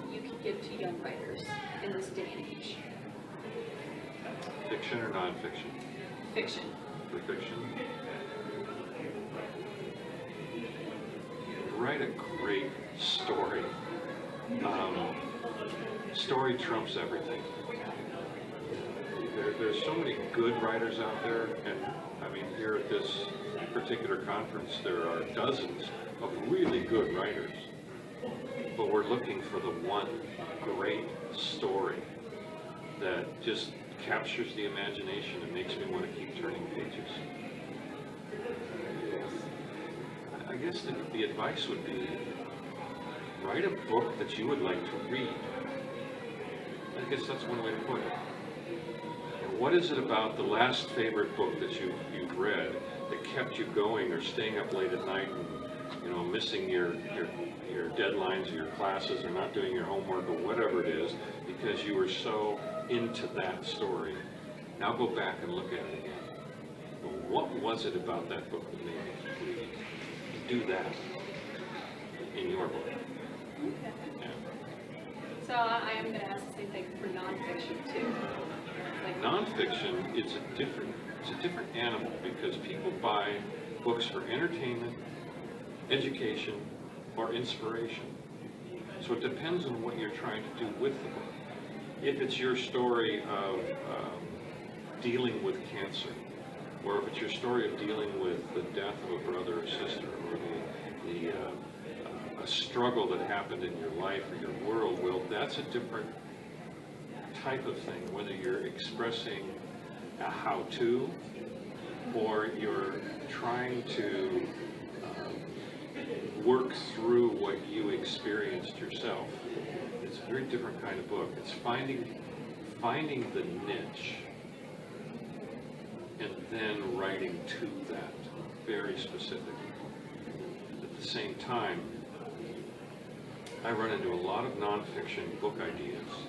that you can give to young writers in this day and age? Fiction or nonfiction? Fiction. For fiction? Write a great story. Story trumps everything. There's so many good writers out there, and I mean, here at this particular conference, there are dozens of really good writers, but we're looking for the one great story that just captures the imagination and makes me want to keep turning pages. I guess the advice would be, write a book that you would like to read. I guess that's one way to put it. And what is it about the last favorite book that you've read that kept you going, or staying up late at night and missing your deadlines or your classes, or not doing your homework, or whatever it is, because you were so into that story? Now go back and look at it again. What was it about that book that made you read? Do that in your book. Yeah. So I am going to ask the same thing for nonfiction too. Like, nonfiction, it's a different animal, because people buy books for entertainment, education, or inspiration. So it depends on what you're trying to do with the book. If it's your story of dealing with cancer, or if it's your story of dealing with the death of a brother or sister, or a struggle that happened in your life or your world, well, that's a different type of thing, whether you're expressing a how-to, or you're trying to work through what you experienced yourself. It's a very different kind of book. It's finding the niche and then writing to that very specifically. At the same time, I run into a lot of nonfiction book ideas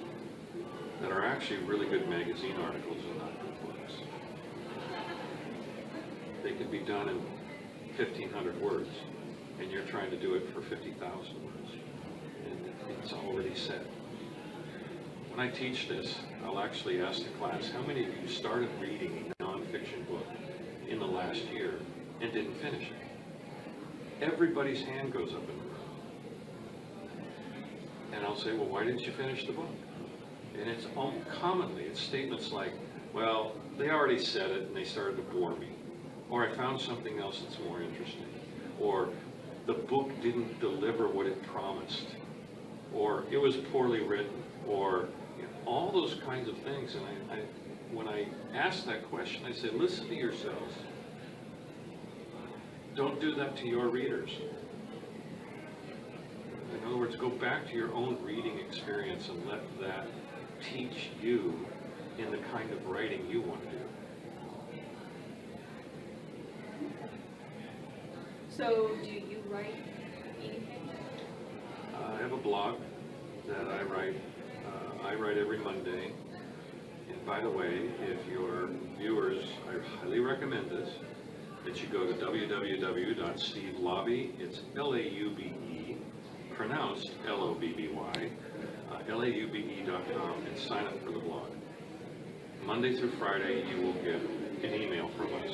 that are actually really good magazine articles and not good books. They could be done in 1,500 words, and you're trying to do it for 50,000 words, and it's already said. When I teach this, I'll actually ask the class, how many of you started reading a nonfiction book in the last year and didn't finish it? Everybody's hand goes up in the room. And I'll say, well, why didn't you finish the book? And it's commonly, it's statements like, well, they already said it and they started to bore me. Or I found something else that's more interesting. Or the book didn't deliver what it promised. Or it was poorly written. Or all those kinds of things. And when I asked that question, I said, listen to yourselves. Don't do that to your readers. In other words, go back to your own reading experience and let that teach you in the kind of writing you want to do. So, do you write anything? I have a blog that I write. I write every Monday. And by the way, if your viewers, I highly recommend this, that you go to www.stevelaube, it's L-A-U-B-E, pronounced L-O-B-B-Y, laube.com, and sign up for the blog. Monday through Friday, you will get an email from us.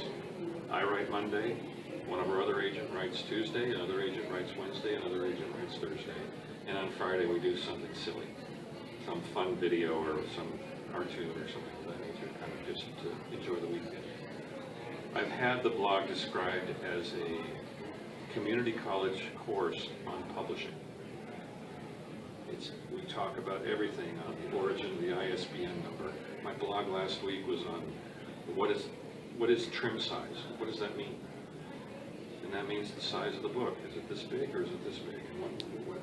I write Monday, one of our other agent writes Tuesday, another agent writes Wednesday, another agent writes Thursday, and on Friday we do something silly, some fun video or some cartoon or something of that nature, kind of just to enjoy the weekend. I've had the blog described as a community college course on publishing. We talk about everything on the origin of the ISBN number. My blog last week was on what is trim size? What does that mean? And that means the size of the book. Is it this big or is it this big? And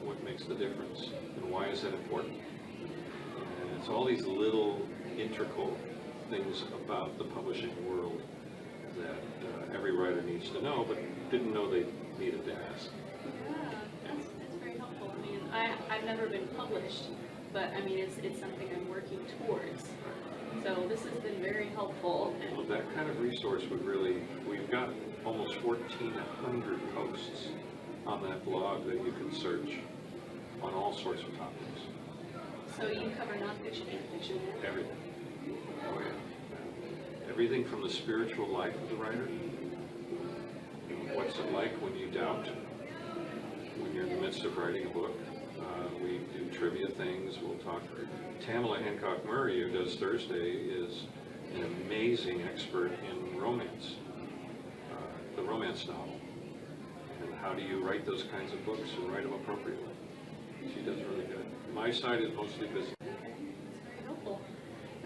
what makes the difference? And why is that important? And it's all these little integral things about the publishing world that every writer needs to know, but didn't know they needed to ask. Yeah, that's very helpful. I mean, I've never been published, but I mean, it's something I'm working towards. So this has been very helpful. And well, that kind of resource would really, we've got almost 1,400 posts on that blog that you can search on all sorts of topics. So you cover nonfiction and fiction? Everything. Oh, yeah. Everything from the spiritual life of the writer. What's it like when you doubt, when you're in the midst of writing a book? We do trivia things, we'll talk. Tamala Hancock Murray, who does Thursday, is an amazing expert in romance, the romance novel. And how do you write those kinds of books and write them appropriately? She does really good. My side is mostly business. Okay, that's very helpful.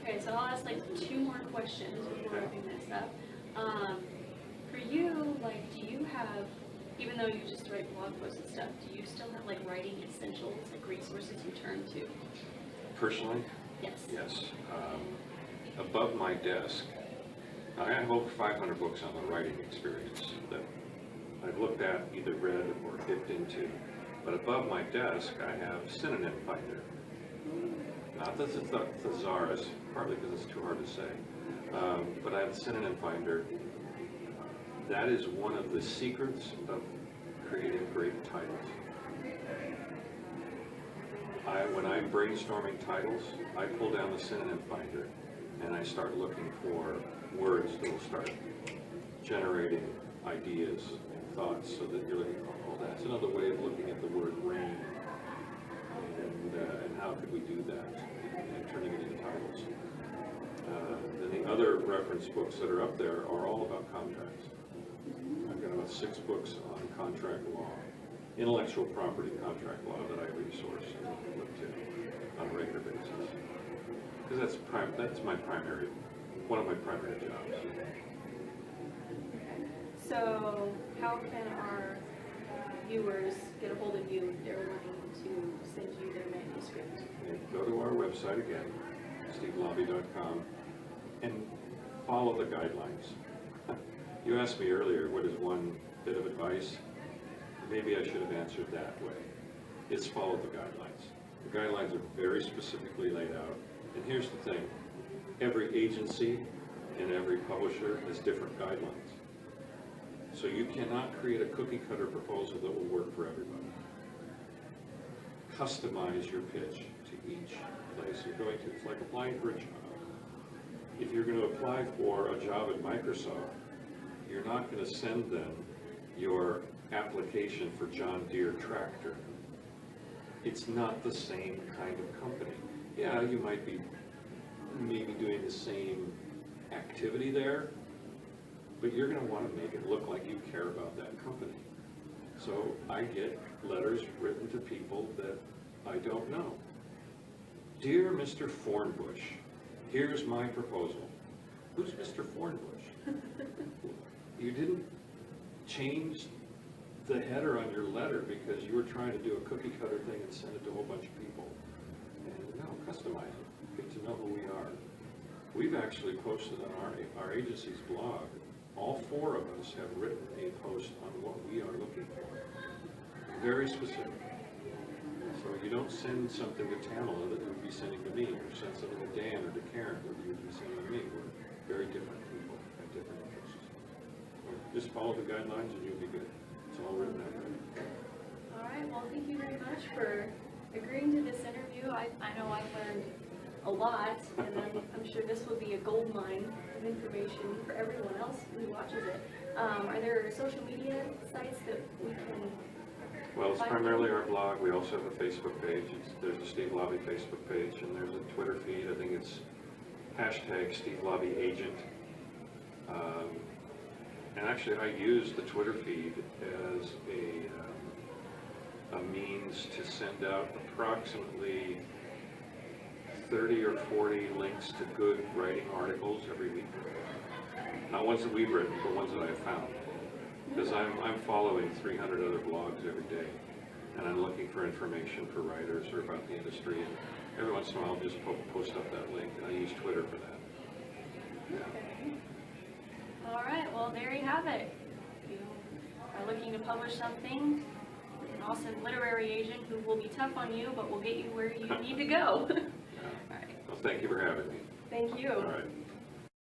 Okay, so I'll ask like 2 more questions before wrapping this up. For you, like, do you have, even though you just write blog posts and stuff, do you still have like writing essentials, like resources you turn to? Personally? Yes. Yes. Above my desk, I have over 500 books on the writing experience that I've looked at, either read or dipped into. But above my desk, I have Synonym Finder. Not that it's the thesaurus, partly because it's too hard to say, but I have the Synonym Finder. That is one of the secrets of creating great titles. When I'm brainstorming titles, I pull down the Synonym Finder and I start looking for words that will start generating ideas and thoughts, so that you're looking, oh, that's another way of looking at the word rain, and how could we do that, and turning it into titles. Then the other reference books that are up there are all about contracts. I've got about 6 books on contract law, intellectual property contract law, that I resource and look to on a regular basis. Because that's my primary, one of my primary jobs. So how can our viewers get a hold of you if they're wanting to send you their manuscript? Go to our website again, stevelaube.com, and follow the guidelines. You asked me earlier, what is one bit of advice? Maybe I should have answered that way. It's follow the guidelines. The guidelines are very specifically laid out. And here's the thing, every agency and every publisher has different guidelines. So you cannot create a cookie cutter proposal that will work for everybody. Customize your pitch to each place you're going to. It's like applying for a job. If you're going to apply for a job at Microsoft, you're not going to send them your application for John Deere tractor. It's not the same kind of company. Yeah, you might be maybe doing the same activity there, but you're going to want to make it look like you care about that company. So I get letters written to people that I don't know. Dear Mr. Fornbush, here's my proposal. Who's Mr. Fornbush? You didn't change the header on your letter because you were trying to do a cookie cutter thing and send it to a whole bunch of people. And no, customize it. Get to know who we are. We've actually posted on our agency's blog. All 4 of us have written a post on what we are looking for. Very specific. So you don't send something to Tamala that you would be sending to me, or send something to Dan or to Karen that you would be sending to me. We're very different people, have different interests. So just follow the guidelines and you'll be good. It's all written out there. All right, well, thank you very much for agreeing to this interview. I know I've learned a lot, and I'm sure this will be a gold mine of information for everyone else who watches it. Are there social media sites that we can Well, it's find primarily our blog. We also have a Facebook page. There's a Steve Laube Facebook page, and there's a Twitter feed. I think it's hashtag Steve Laube Agent. And actually, I use the Twitter feed as a means to send out approximately 30 or 40 links to good writing articles every week. Not ones that we've written, but ones that I've found. Because I'm following 300 other blogs every day, and I'm looking for information for writers or about the industry, and every once in a while I'll just post up that link, and I use Twitter for that. Yeah. Okay. All right, well, there you have it. If you are looking to publish something, an awesome literary agent who will be tough on you, but will get you where you need to go. All right. Well, thank you for having me. Thank you. All right.